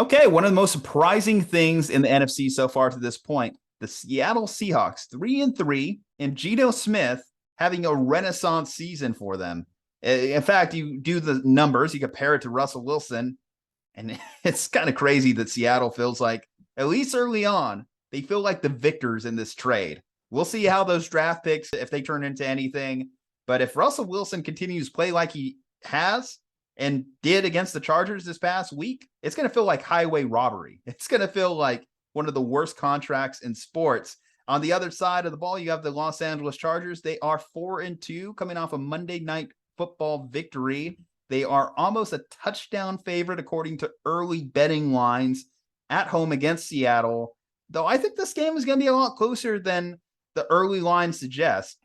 Okay, one of the most surprising things in the NFC so far to this point, the Seattle Seahawks, 3-3, and Geno Smith having a renaissance season for them. In fact, you do the numbers, you compare it to Russell Wilson, and it's kind of crazy that Seattle feels like, at least early on, they feel like the victors in this trade. We'll see how those draft picks, if they turn into anything. But if Russell Wilson continues to play like he has and did against the Chargers this past week, it's going to feel like highway robbery. It's going to feel like one of the worst contracts in sports. On the other side of the ball, you have the Los Angeles Chargers. They are 4-2 coming off a Monday Night Football victory. They are almost a touchdown favorite according to early betting lines at home against Seattle. Though I think this game is going to be a lot closer than the early lines suggest.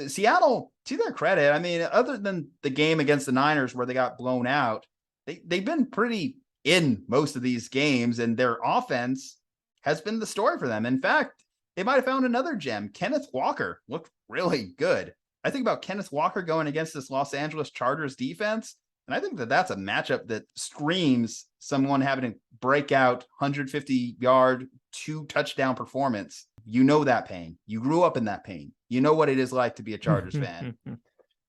Seattle, to their credit, I mean, other than the game against the Niners where they got blown out, they've been pretty in most of these games, and their offense has been the story for them. In fact, they might have found another gem. Kenneth Walker looked really good. I think about Kenneth Walker going against this Los Angeles Chargers defense, and I think that that's a matchup that screams someone having a breakout 150-yard, 2-touchdown performance. You know that pain. You grew up in that pain. You know what it is like to be a Chargers fan.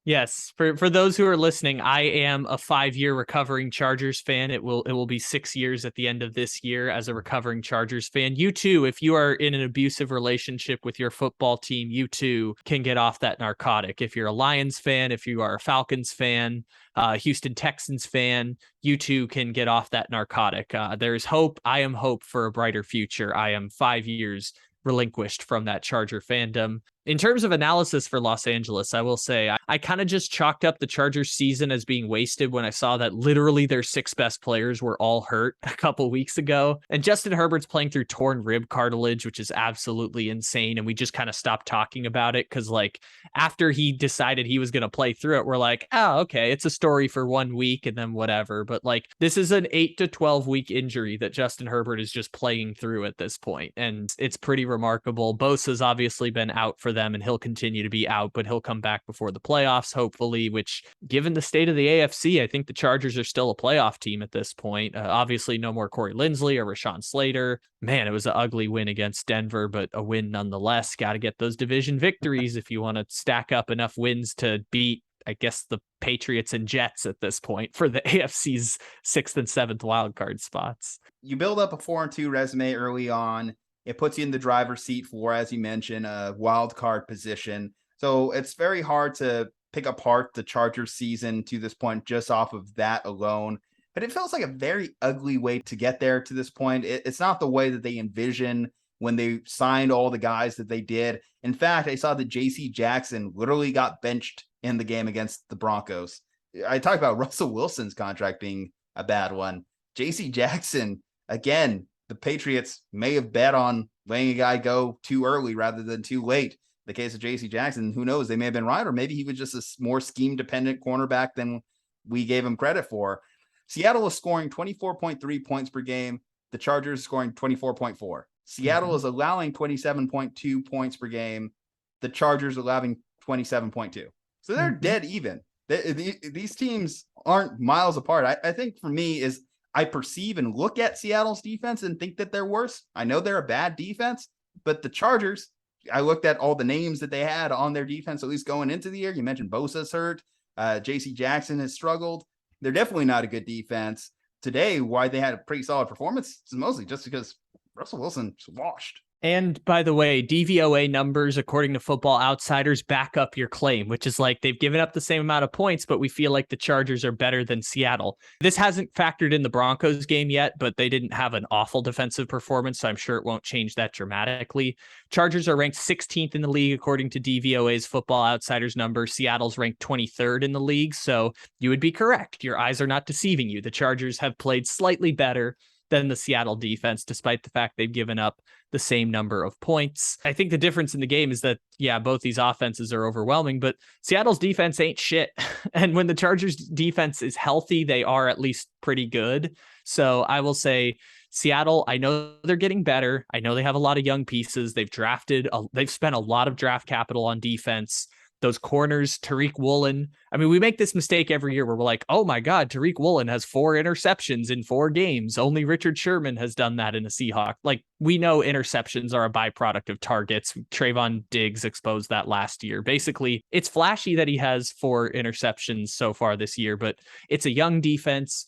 Yes, for those who are listening, I am a 5-year recovering Chargers fan. It will be 6 years at the end of this year as a recovering Chargers fan. You too, if you are in an abusive relationship with your football team, you too can get off that narcotic. If you're a Lions fan, if you are a Falcons fan, Houston Texans fan, you too can get off that narcotic. There's hope. I am hope for a brighter future. I am 5 years relinquished from that Charger fandom. In terms of analysis for Los Angeles, I will say I kind of just chalked up the Chargers season as being wasted when I saw that literally their 6 best players were all hurt a couple weeks ago. And Justin Herbert's playing through torn rib cartilage, which is absolutely insane. And we just kind of stopped talking about it because, like, after he decided he was going to play through it, we're like, oh, okay, it's a story for 1 week and then whatever. But like, this is an 8 to 12 week injury that Justin Herbert is just playing through at this point. And it's pretty remarkable. Bosa's obviously been out for them, and he'll continue to be out, but he'll come back before the playoffs, hopefully, which, given the state of the AFC, I think the Chargers are still a playoff team at this point. Obviously, no more Corey Linsley or Rashawn Slater. Man, it was an ugly win against Denver, but a win nonetheless. Got to get those division victories if you want to stack up enough wins to beat, I guess, the Patriots and Jets at this point for the AFC's 6th and 7th wildcard spots. You build up a 4-2 resume early on. It puts you in the driver's seat for, as you mentioned, a wild card position. So it's very hard to pick apart the Chargers season to this point just off of that alone. But it feels like a very ugly way to get there to this point. It's not the way that they envision when they signed all the guys that they did. In fact, I saw that J.C. Jackson literally got benched in the game against the Broncos. I talked about Russell Wilson's contract being a bad one. J.C. Jackson, again, the Patriots may have bet on letting a guy go too early rather than too late. The case of J.C. Jackson, who knows? They may have been right, or maybe he was just a more scheme-dependent cornerback than we gave him credit for. Seattle is scoring 24.3 points per game. The Chargers scoring 24.4. Seattle is allowing 27.2 points per game. The Chargers allowing 27.2. So they're dead even. These teams aren't miles apart. I think for me is I perceive and look at Seattle's defense and think that they're worse. I know they're a bad defense, but the Chargers, I looked at all the names that they had on their defense, at least going into the year. You mentioned Bosa's hurt. J.C. Jackson has struggled. They're definitely not a good defense. Today, why they had a pretty solid performance is mostly just because Russell Wilson's washed. And by the way, DVOA numbers, according to Football Outsiders, back up your claim, which is like they've given up the same amount of points, but we feel like the Chargers are better than Seattle. This hasn't factored in the Broncos game yet, but they didn't have an awful defensive performance, so I'm sure it won't change that dramatically. Chargers are ranked 16th in the league, according to DVOA's Football Outsiders number. Seattle's ranked 23rd in the league, so you would be correct. Your eyes are not deceiving you. The Chargers have played slightly better than the Seattle defense, despite the fact they've given up the same number of points. I think the difference in the game is that, yeah, both these offenses are overwhelming, but Seattle's defense ain't shit. And when the Chargers defense is healthy, they are at least pretty good. So I will say Seattle, I know they're getting better. I know they have a lot of young pieces. They've spent a lot of draft capital on defense. those corners, Tariq Woolen. I mean, we make this mistake every year where we're like, oh my God, Tariq Woolen has 4 interceptions in 4 games. Only Richard Sherman has done that in a Seahawk. Like, we know interceptions are a byproduct of targets. Trayvon Diggs exposed that last year. Basically, it's flashy that he has 4 interceptions so far this year, but it's a young defense.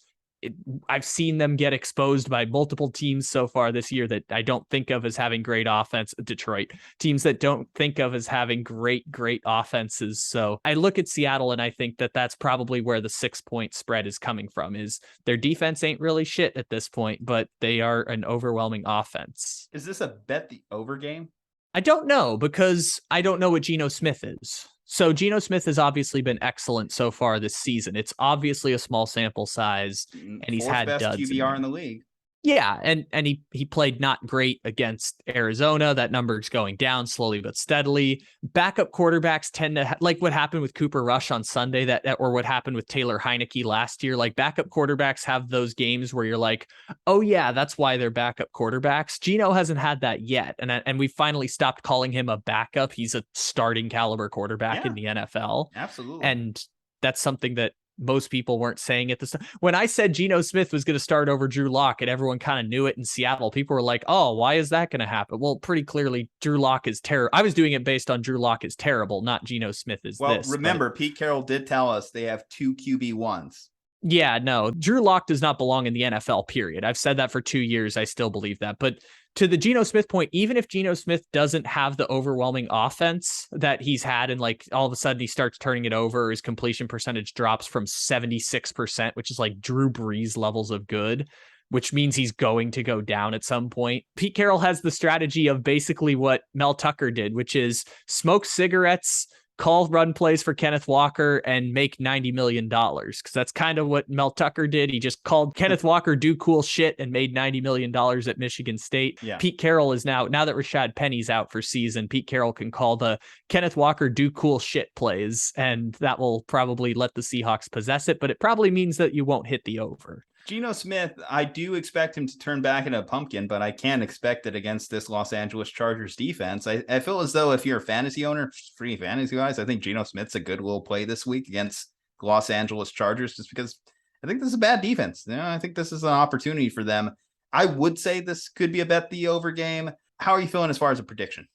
I've seen them get exposed by multiple teams so far this year that I don't think of as having great offense. Detroit, teams that don't think of as having great offenses. So I look at Seattle and I think that that's probably where the 6-point spread is coming from, is their defense ain't really shit at this point, but they are an overwhelming offense. Is this a bet the over game? I don't know, because I don't know what Geno Smith is. So Geno Smith has obviously been excellent so far this season. It's obviously a small sample size, and he's had best duds QBR in the league. Yeah, and he played not great against Arizona. That number's going down slowly but steadily. Backup quarterbacks tend to like what happened with Cooper Rush on Sunday, or what happened with Taylor Heineke last year. Like, backup quarterbacks have those games where you're like, oh yeah, that's why they're backup quarterbacks. Geno hasn't had that yet, and we finally stopped calling him a backup. He's a starting caliber quarterback in the NFL. Absolutely, and that's something that most people weren't saying at the start. When I said Geno Smith was going to start over Drew Lock and everyone kind of knew it in Seattle, people were like, oh, why is that going to happen? Well, pretty clearly Drew Lock is terrible. I was doing it based on Drew Lock is terrible, not Geno Smith is well, this. Remember, Pete Carroll did tell us they have 2 QB1s. Yeah, no, Drew Lock does not belong in the NFL, period. I've said that for 2 years. I still believe that. But to the Geno Smith point, even if Geno Smith doesn't have the overwhelming offense that he's had, and like all of a sudden he starts turning it over, his completion percentage drops from 76%, which is like Drew Brees levels of good, which means he's going to go down at some point. Pete Carroll has the strategy of basically what Mel Tucker did, which is smoke cigarettes, call run plays for Kenneth Walker, and make $90 million. Because that's kind of what Mel Tucker did. He just called Kenneth Walker do cool shit and made $90 million at Michigan State. Yeah. Pete Carroll is now that Rashad Penny's out for season, Pete Carroll can call the Kenneth Walker do cool shit plays, and that will probably let the Seahawks possess it, but it probably means that you won't hit the over. Geno Smith, I do expect him to turn back into a pumpkin, but I can't expect it against this Los Angeles Chargers defense. I feel as though if you're a fantasy owner, free fantasy guys, I think Geno Smith's a good little play this week against the Los Angeles Chargers, just because I think this is a bad defense. I think this is an opportunity for them. I would say this could be a bet the over game. How are you feeling as far as a prediction?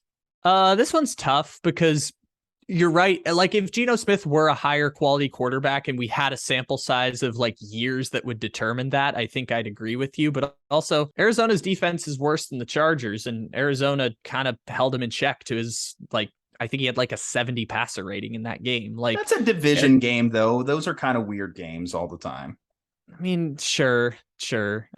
This one's tough because you're right. Like, if Geno Smith were a higher quality quarterback and we had a sample size of like years that would determine that, I think I'd agree with you. But also, Arizona's defense is worse than the Chargers, and Arizona kind of held him in check to his, like, I think he had like a 70 passer rating in that game. Like, that's a division game, though. Those are kind of weird games all the time. I mean, sure.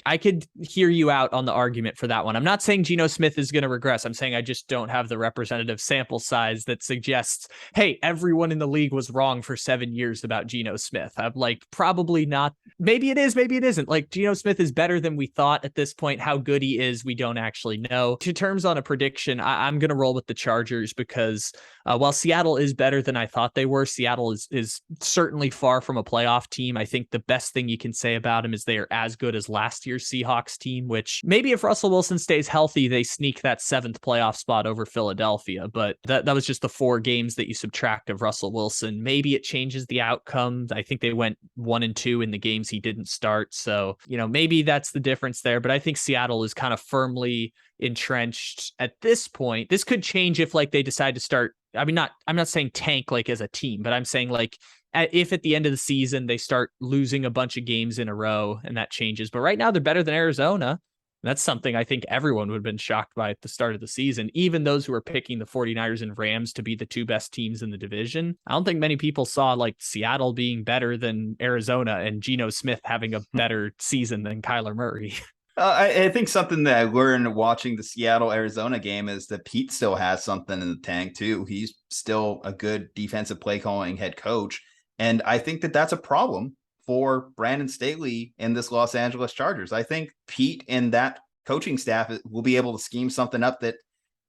I could hear you out on the argument for that one. I'm not saying Geno Smith is going to regress. I'm saying I just don't have the representative sample size that suggests, hey, everyone in the league was wrong for 7 years about Geno Smith. I'm like, probably not. Maybe it is, maybe it isn't. Like, Geno Smith is better than we thought at this point. How good he is, we don't actually know. To terms on a prediction, I'm going to roll with the Chargers because while Seattle is better than I thought they were, Seattle is certainly far from a playoff team. I think the best thing you can say about them is they are as good as last year's Seahawks team, which maybe if Russell Wilson stays healthy, they sneak that 7th playoff spot over Philadelphia. But that was just the 4 games that you subtract of Russell Wilson. Maybe it changes the outcome. I think they went 1-2 in the games he didn't start. So, maybe that's the difference there. But I think Seattle is kind of firmly entrenched at this point. This could change if like they decide to start. I'm not saying tank like as a team, but I'm saying like if at the end of the season they start losing a bunch of games in a row and that changes. But right now they're better than Arizona. That's something I think everyone would have been shocked by at the start of the season. Even those who are picking the 49ers and Rams to be the 2 best teams in the division. I don't think many people saw like Seattle being better than Arizona and Geno Smith having a better season than Kyler Murray. I think something that I learned watching the Seattle-Arizona game is that Pete still has something in the tank too. He's still a good defensive play calling head coach. And I think that that's a problem for Brandon Staley in this Los Angeles Chargers. I think Pete and that coaching staff will be able to scheme something up that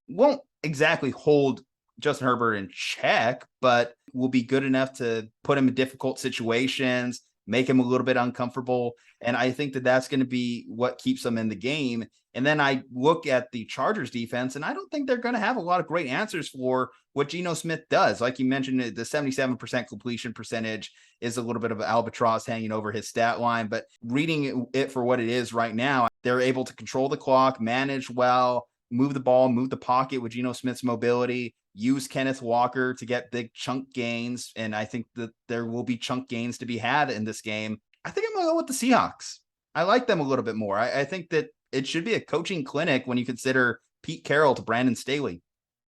won't exactly hold Justin Herbert in check, but will be good enough to put him in difficult situations, make him a little bit uncomfortable. And I think that that's going to be what keeps them in the game. And then I look at the Chargers defense, and I don't think they're going to have a lot of great answers for what Geno Smith does. Like you mentioned, the 77% completion percentage is a little bit of an albatross hanging over his stat line, but reading it for what it is right now, they're able to control the clock, manage well, move the ball, move the pocket with Geno Smith's mobility, use Kenneth Walker to get big chunk gains. And I think that there will be chunk gains to be had in this game. I think I'm going to go with the Seahawks. I like them a little bit more. I think that it should be a coaching clinic when you consider Pete Carroll to Brandon Staley.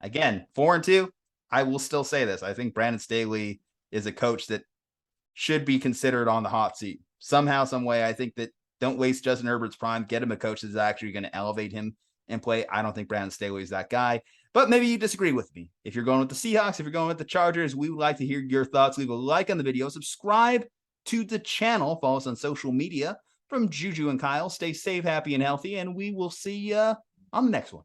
Again, 4-2. I will still say this. I think Brandon Staley is a coach that should be considered on the hot seat. Somehow, some way, I think that don't waste Justin Herbert's prime. Get him a coach that's actually going to elevate him and play. I don't think Brandon Staley is that guy. But maybe you disagree with me. If you're going with the Seahawks, if you're going with the Chargers, we would like to hear your thoughts. Leave a like on the video. Subscribe to the channel. Follow us on social media. From Juju and Kyle, stay safe, happy, and healthy, and we will see you on the next one.